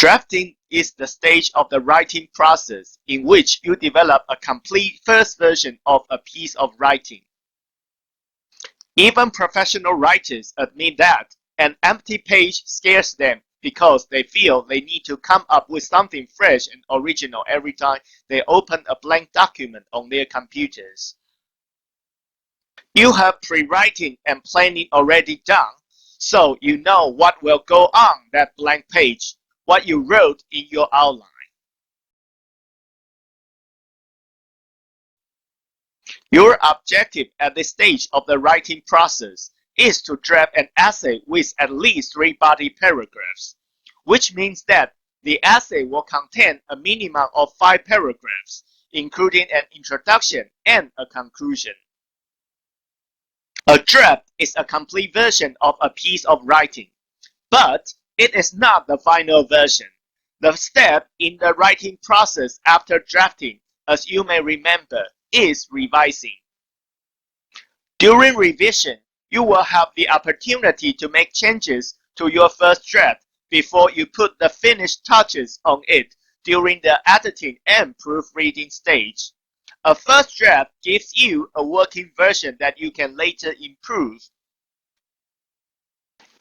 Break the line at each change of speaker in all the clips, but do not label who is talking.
Drafting is the stage of the writing process in which you develop a complete first version of a piece of writing. Even professional writers admit that an empty page scares them because they feel they need to come up with something fresh and original every time they open a blank document on their computers. You have pre-writing and planning already done, so you know what will go on that blank page, what you wrote in your outline. Your objective at this stage of the writing process is to draft an essay with at least 3 body paragraphs, which means that the essay will contain a minimum of 5 paragraphs, including an introduction and a conclusion. A draft is a complete version of a piece of writing, but it is not the final version. The step in the writing process after drafting, as you may remember, is revising. During revision, you will have the opportunity to make changes to your first draft before you put the finished touches on it during the editing and proofreading stage. A first draft gives you a working version that you can later improve.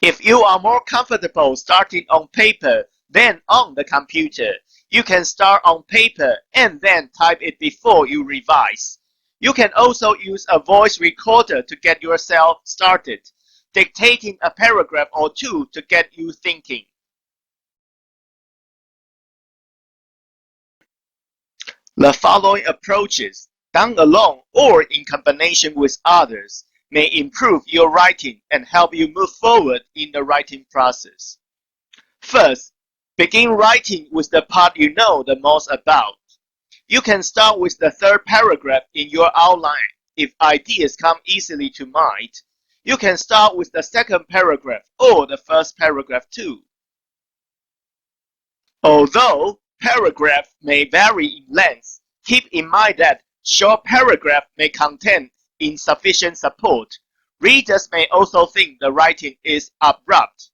If you are more comfortable starting on paper than on the computer, you can start on paper and then type it before you revise. You can also use a voice recorder to get yourself started, dictating a paragraph or two to get you thinking. The following approaches, done alone or in combination with others, may improve your writing and help you move forward in the writing process. First, begin writing with the part you know the most about. You can start with the third paragraph in your outline if ideas come easily to mind. You can start with the second paragraph or the first paragraph too. Although paragraphs may vary in length, keep in mind that short paragraphs may contain insufficient support. Readers may also think the writing is abrupt.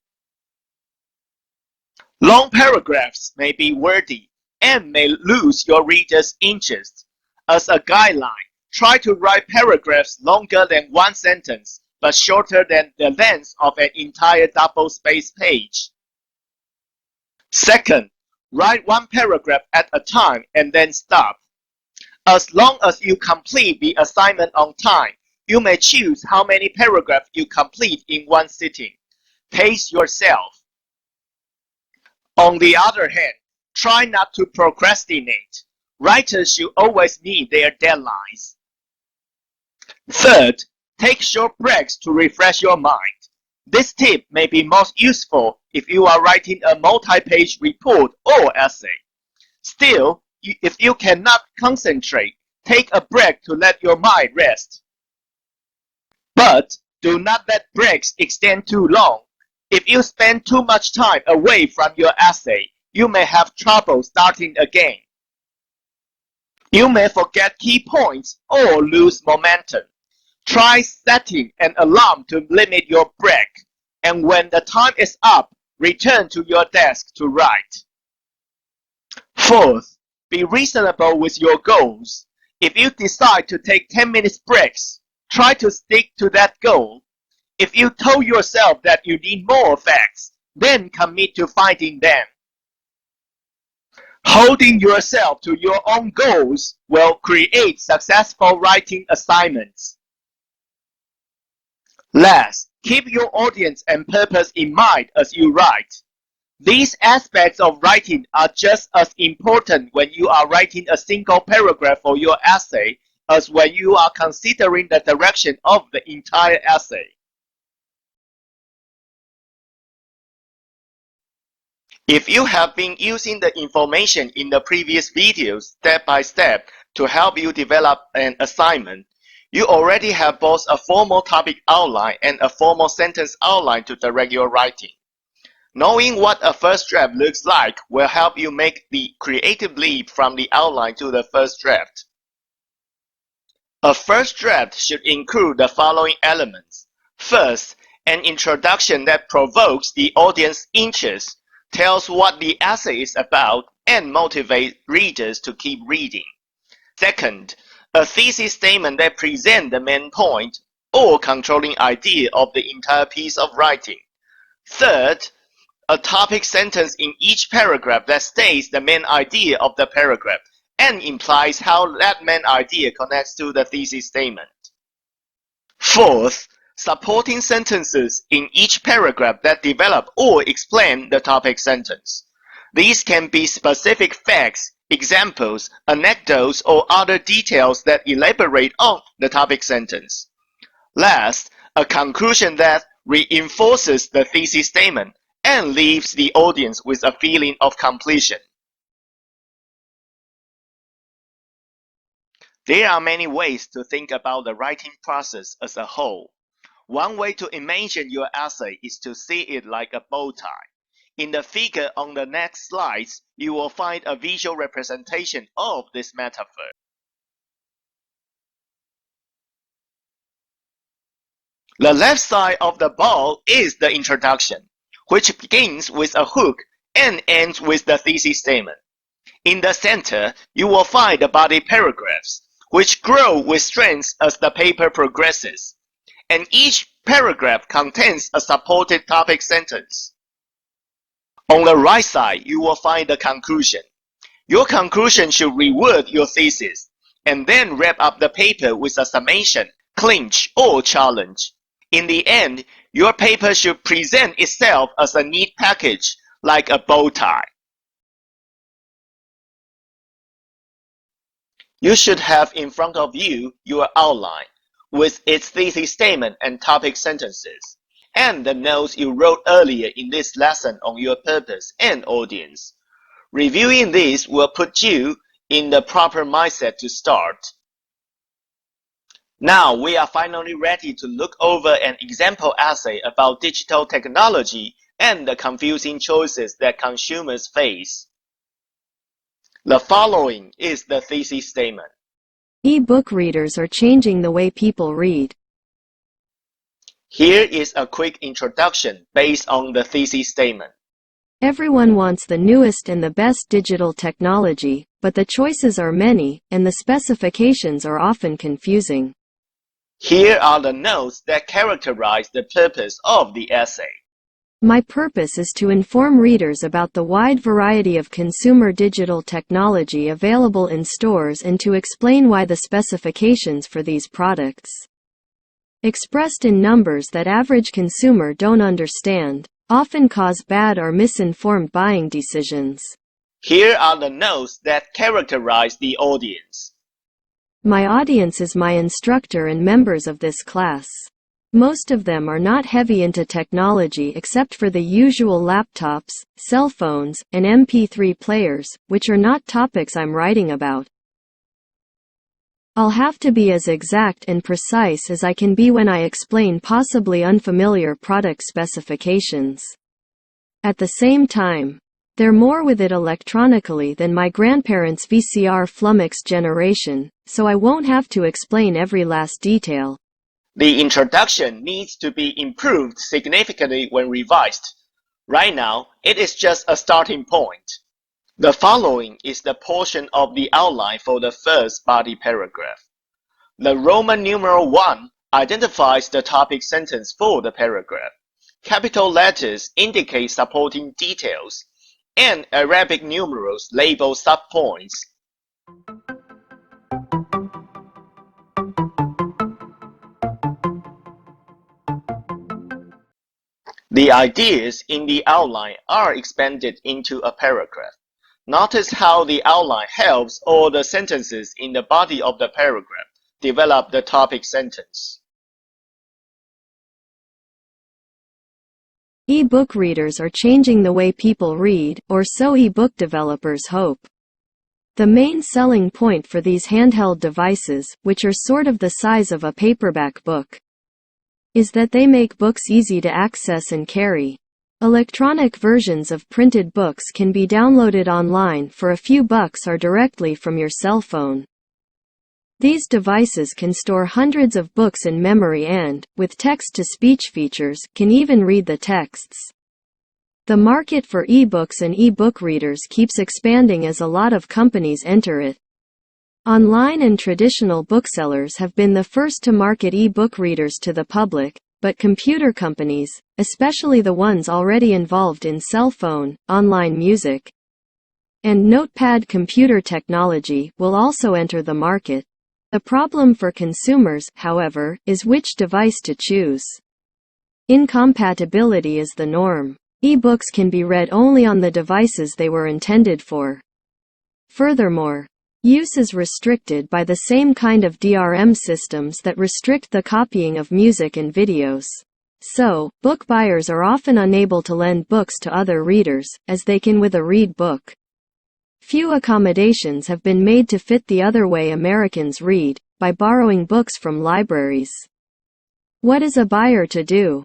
Long paragraphs may be wordy and may lose your reader's interest. As a guideline, try to write paragraphs longer than one sentence, but shorter than the length of an entire double-spaced page. Second, write one paragraph at a time and then stop. As long as you complete the assignment on time, you may choose how many paragraphs you complete in one sitting. Pace yourself. On the other hand, try not to procrastinate. Writers should always meet their deadlines. Third, take short breaks to refresh your mind. This tip may be most useful if you are writing a multi-page report or essay. Still, if you cannot concentrate, take a break to let your mind rest. But do not let breaks extend too long. If you spend too much time away from your essay, you may have trouble starting again. You may forget key points or lose momentum. Try setting an alarm to limit your break, and when the time is up, return to your desk to write. Fourth, be reasonable with your goals. If you decide to take 10 minutes breaks, try to stick to that goal. If you told yourself that you need more facts, then commit to finding them. Holding yourself to your own goals will create successful writing assignments. Last, keep your audience and purpose in mind as you write. These aspects of writing are just as important when you are writing a single paragraph for your essay as when you are considering the direction of the entire essay. If you have been using the information in the previous videos step by step to help you develop an assignment, you already have both a formal topic outline and a formal sentence outline to direct your writing. Knowing what a first draft looks like will help you make the creative leap from the outline to the first draft. A first draft should include the following elements. First, an introduction that provokes the audience's interest. tells what the essay is about, and motivates readers to keep reading. Second, a thesis statement that presents the main point or controlling idea of the entire piece of writing. Third, a topic sentence in each paragraph that states the main idea of the paragraph and implies how that main idea connects to the thesis statement. Fourth, supporting sentences in each paragraph that develop or explain the topic sentence. These can be specific facts, examples, anecdotes, or other details that elaborate on the topic sentence. Last, a conclusion that reinforces the thesis statement and leaves the audience with a feeling of completion. There are many ways to think about the writing process as a whole. One way to imagine your essay is to see it like a bow tie. In the figure on the next slides, you will find a visual representation of this metaphor. The left side of the ball is the introduction, which begins with a hook and ends with the thesis statement. In the center, you will find the body paragraphs, which grow with strength as the paper progresses, and each paragraph contains a supported topic sentence. On the right side, you will find the conclusion. Your conclusion should reword your thesis, and then wrap up the paper with a summation, clinch, or challenge. In the end, your paper should present itself as a neat package, like a bow tie. You should have in front of you your outline, with its thesis statement and topic sentences, and the notes you wrote earlier in this lesson on your purpose and audience. Reviewing this will put you in the proper mindset to start. Now we are finally ready to look over an example essay about digital technology and the confusing choices that consumers face. The following is the thesis statement.
E-book readers are changing the way people read.
Here is a quick introduction based on the thesis statement.
Everyone wants the newest and the best digital technology, but the choices are many, and the specifications are often confusing.
Here are the notes that characterize the purpose of the essay.
My purpose is to inform readers about the wide variety of consumer digital technology available in stores and to explain why the specifications for these products, expressed in numbers that average consumer don't understand, often cause bad or misinformed buying decisions.
Here are the notes that characterize the audience.
My audience is my instructor and members of this class. Most of them are not heavy into technology except for the usual laptops, cell phones, and MP3 players, which are not topics I'm writing about. I'll have to be as exact and precise as I can be when I explain possibly unfamiliar product specifications. At the same time, they're more with it electronically than my grandparents' VCR flummox generation, so I won't have to explain every last detail.
The introduction needs to be improved significantly when revised. Right now, it is just a starting point. The following is the portion of the outline for the first body paragraph. The Roman numeral 1 identifies the topic sentence for the paragraph. Capital letters indicate supporting details, and Arabic numerals label subpoints. The ideas in the outline are expanded into a paragraph. Notice how the outline helps all the sentences in the body of the paragraph develop the topic sentence.
E-book readers are changing the way people read, or so e-book developers hope. The main selling point for these handheld devices, which are sort of the size of a paperback book, is that they make books easy to access and carry. Electronic versions of printed books can be downloaded online for a few bucks or directly from your cell phone. These devices can store hundreds of books in memory and, with text-to-speech features, can even read the texts. The market for ebooks and ebook readers keeps expanding as a lot of companies enter it. Online and traditional booksellers have been the first to market ebook readers to the public, but computer companies, especially the ones already involved in cell phone, online music, and notepad computer technology, will also enter the market. The problem for consumers, however, is which device to choose. Incompatibility is the norm. Ebooks can be read only on the devices they were intended for. Furthermore, use is restricted by the same kind of DRM systems that restrict the copying of music and videos. So, book buyers are often unable to lend books to other readers, as they can with a read book. Few accommodations have been made to fit the other way Americans read, by borrowing books from libraries. What is a buyer to do?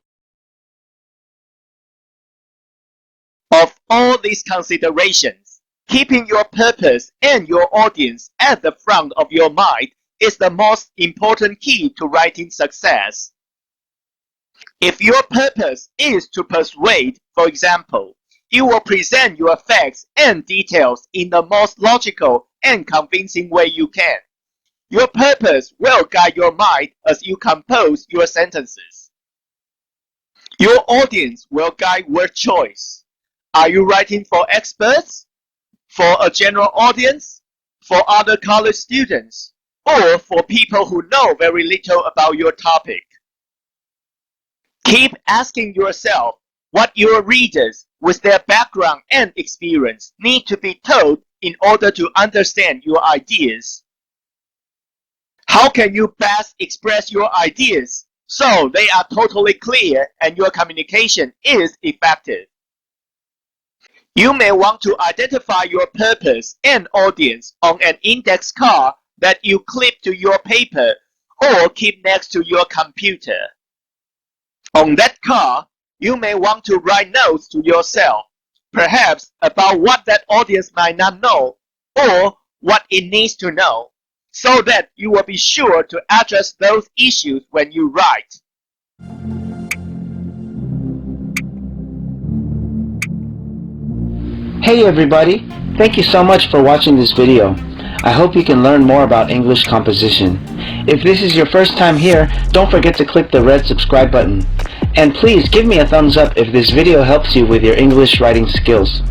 Of all these considerations, keeping your purpose and your audience at the front of your mind is the most important key to writing success. If your purpose is to persuade, for example, you will present your facts and details in the most logical and convincing way you can. Your purpose will guide your mind as you compose your sentences. Your audience will guide word choice. Are you writing for experts? For a general audience? For other college students? Or for people who know very little about your topic? Keep asking yourself what your readers, with their background and experience, need to be told in order to understand your ideas. How can you best express your ideas so they are totally clear and your communication is effective? You may want to identify your purpose and audience on an index card that you clip to your paper or keep next to your computer. On that card, you may want to write notes to yourself, perhaps about what that audience might not know or what it needs to know, so that you will be sure to address those issues when you write.
Hey everybody, thank you so much for watching this video. I hope you can learn more about English composition. If this is your first time here, don't forget to click the red subscribe button. And please give me a thumbs up if this video helps you with your English writing skills.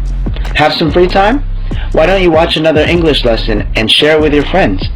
Have some free time? Why don't you watch another English lesson and share it with your friends?